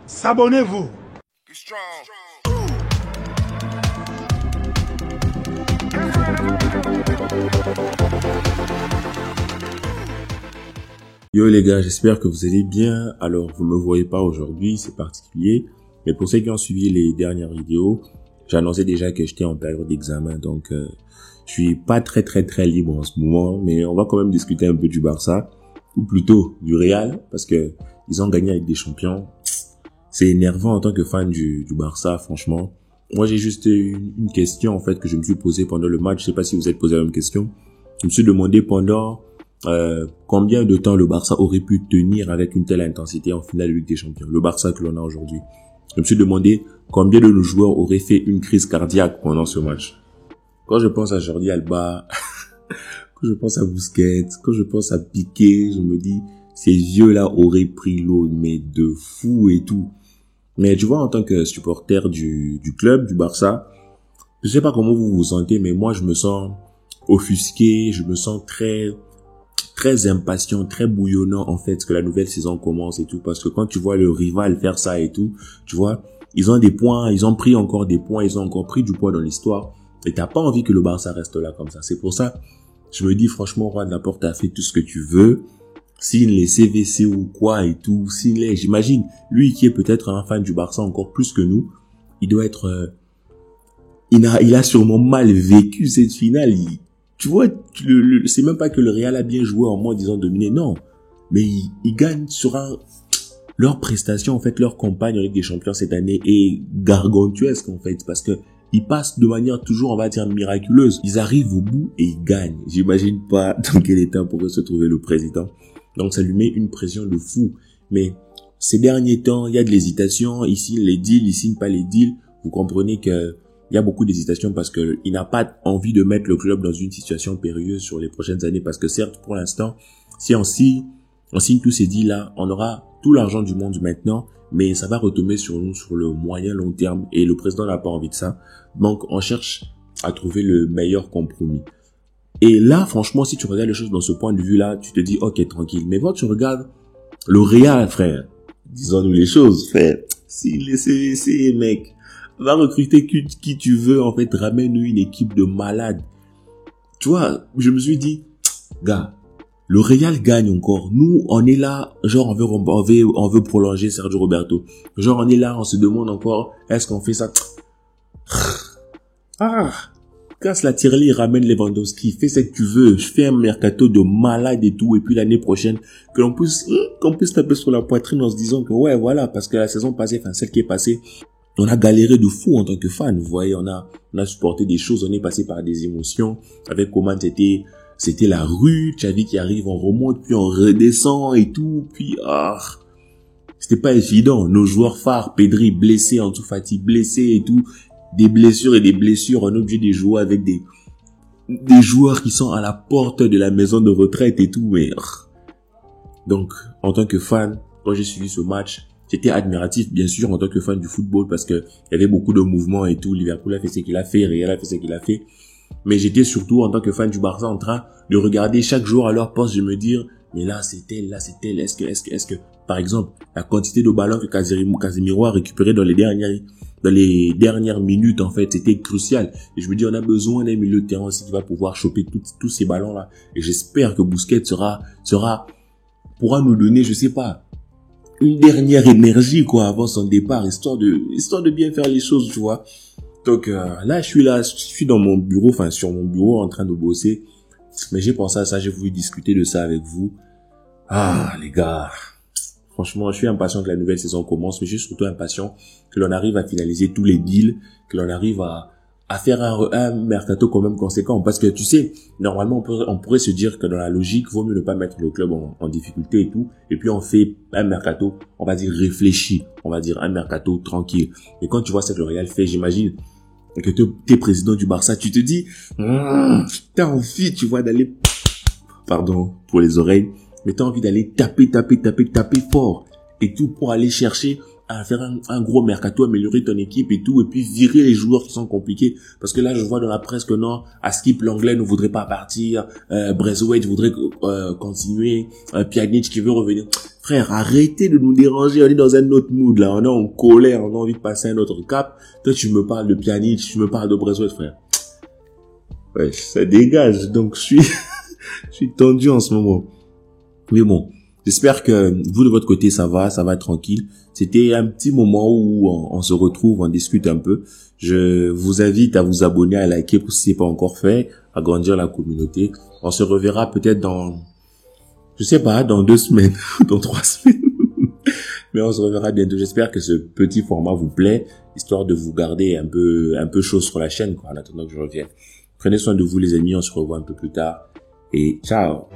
S'abonnez-vous. Yo les gars, j'espère que vous allez bien. Alors, vous me voyez pas aujourd'hui, c'est particulier. Mais pour ceux qui ont suivi les dernières vidéos, j'annonçais déjà que j'étais en période d'examen. Donc, je suis pas très libre en ce moment. Mais on va quand même discuter un peu du Barça. Ou plutôt du Real. Parce que ils ont gagné avec des champions. C'est énervant en tant que fan du Barça, franchement. Moi, j'ai juste une question, en fait, que je me suis posée pendant le match. Je sais pas si vous êtes posé la même question. Je me suis demandé pendant combien de temps le Barça aurait pu tenir avec une telle intensité en finale de Ligue des Champions. Le Barça que l'on a aujourd'hui. Je me suis demandé combien de nos joueurs auraient fait une crise cardiaque pendant ce match. Quand je pense à Jordi Alba, quand je pense à Busquets, quand je pense à Piqué, je me dis, ces vieux-là auraient pris l'eau, mais de fou et tout. Mais tu vois, en tant que supporter du club, du Barça, je sais pas comment vous vous sentez, mais moi, je me sens offusqué, je me sens très impatient, très bouillonnant, en fait, que la nouvelle saison commence et tout, parce que quand tu vois le rival faire ça et tout, tu vois, ils ont des points, ils ont pris encore des points, ils ont encore pris du poids dans l'histoire, et t'as pas envie que le Barça reste là comme ça. C'est pour ça, je me dis, franchement, Juan Laporte a fait tout ce que tu veux. S'il est CVC ou quoi et tout, j'imagine, lui qui est peut-être un fan du Barça encore plus que nous, il doit être, il a sûrement mal vécu cette finale. Tu vois, c'est même pas que le Real a bien joué en mode disant dominé, non. Mais ils gagnent sur leur prestation, en fait, leur campagne en Ligue des Champions cette année est gargantuesque, en fait, parce que ils passent de manière toujours, on va dire, miraculeuse. Ils arrivent au bout et ils gagnent. J'imagine pas dans quel état pourrait se trouver le président. Donc ça lui met une pression de fou. Mais ces derniers temps, il y a de l'hésitation. Ici, les deals, ici, pas les deals. Vous comprenez que il y a beaucoup d'hésitation parce que il n'a pas envie de mettre le club dans une situation périlleuse sur les prochaines années. Parce que certes, pour l'instant, si on signe tous ces deals-là, on aura tout l'argent du monde maintenant, mais ça va retomber sur nous sur le moyen long terme. Et le président n'a pas envie de ça. Donc, on cherche à trouver le meilleur compromis. Et là, franchement, si tu regardes les choses dans ce point de vue-là, tu te dis, ok, tranquille. Mais quand tu regardes le Real, frère, disons-nous les choses, frère, si les CVC, mec, va recruter qui tu veux, en fait, ramène-nous une équipe de malades. Tu vois, je me suis dit, gars, le Real gagne encore. Nous, on est là, genre, on veut prolonger Sergio Roberto. Genre, on est là, on se demande encore, est-ce qu'on fait ça? Casse la tirelire, ramène Lewandowski, fais ce que tu veux, je fais un mercato de malade et tout, et puis l'année prochaine, qu'on puisse taper sur la poitrine en se disant que ouais, voilà, parce que la saison passée, enfin, celle qui est passée, on a galéré de fou en tant que fan, vous voyez, on a supporté des choses, on est passé par des émotions, avec Coman, c'était la rue, Xavi qui arrive, on remonte, puis on redescend et tout, puis c'était pas évident, nos joueurs phares, Pedri blessé, Ansu Fati blessé et tout, des blessures, on est obligé de jouer avec des joueurs qui sont à la porte de la maison de retraite et tout, mais donc, en tant que fan, quand j'ai suivi ce match, j'étais admiratif, bien sûr, en tant que fan du football, parce que il y avait beaucoup de mouvements et tout, Liverpool a fait ce qu'il a fait, Real a fait ce qu'il a fait, mais j'étais surtout, en tant que fan du Barça, en train de regarder chaque jour à leur poste, de me dire, mais là, c'est tel, est-ce que, par exemple, la quantité de ballons que Casemiro a récupéré dans les dernières minutes, en fait, c'était crucial. Et je me dis, on a besoin d'un milieu de terrain aussi qui va pouvoir choper tous ces ballons-là. Et j'espère que Busquets pourra nous donner, je sais pas, une dernière énergie, quoi, avant son départ, histoire de bien faire les choses, tu vois. Donc, là, je suis dans mon bureau, enfin, sur mon bureau, en train de bosser. Mais j'ai pensé à ça, j'ai voulu discuter de ça avec vous. Les gars. Franchement, je suis impatient que la nouvelle saison commence, mais je suis surtout impatient que l'on arrive à finaliser tous les deals, que l'on arrive à faire un mercato quand même conséquent. Parce que tu sais, normalement, on pourrait se dire que dans la logique, vaut mieux ne pas mettre le club en difficulté et tout. Et puis on fait un mercato, on va dire réfléchi, on va dire un mercato tranquille. Et quand tu vois ce que le Real fait, j'imagine que t'es président du Barça, tu te dis, t'as envie, tu vois, d'aller, pardon pour les oreilles, mais t'as envie d'aller taper fort et tout pour aller chercher à faire un gros mercato, améliorer ton équipe et tout, et puis virer les joueurs qui sont compliqués. Parce que là, je vois dans la presse que non, Askip l'anglais ne voudrait pas partir, Braithwaite voudrait continuer, Pjanic qui veut revenir. Frère, arrêtez de nous déranger, on est dans un autre mood là, on est en colère, on a envie de passer un autre cap. Toi, tu me parles de Pjanic, tu me parles de Braithwaite, frère. Ouais, ça dégage, donc je suis tendu en ce moment. Mais bon, j'espère que vous de votre côté ça va tranquille. C'était un petit moment où on se retrouve, on discute un peu. Je vous invite à vous abonner, à liker si ce n'est pas encore fait, à grandir la communauté. On se reverra peut-être dans, je sais pas, dans 2 semaines, dans 3 semaines. Mais on se reverra bientôt. J'espère que ce petit format vous plaît, histoire de vous garder un peu chaud sur la chaîne, quoi, en attendant que je revienne. Prenez soin de vous les amis, on se revoit un peu plus tard. Et ciao!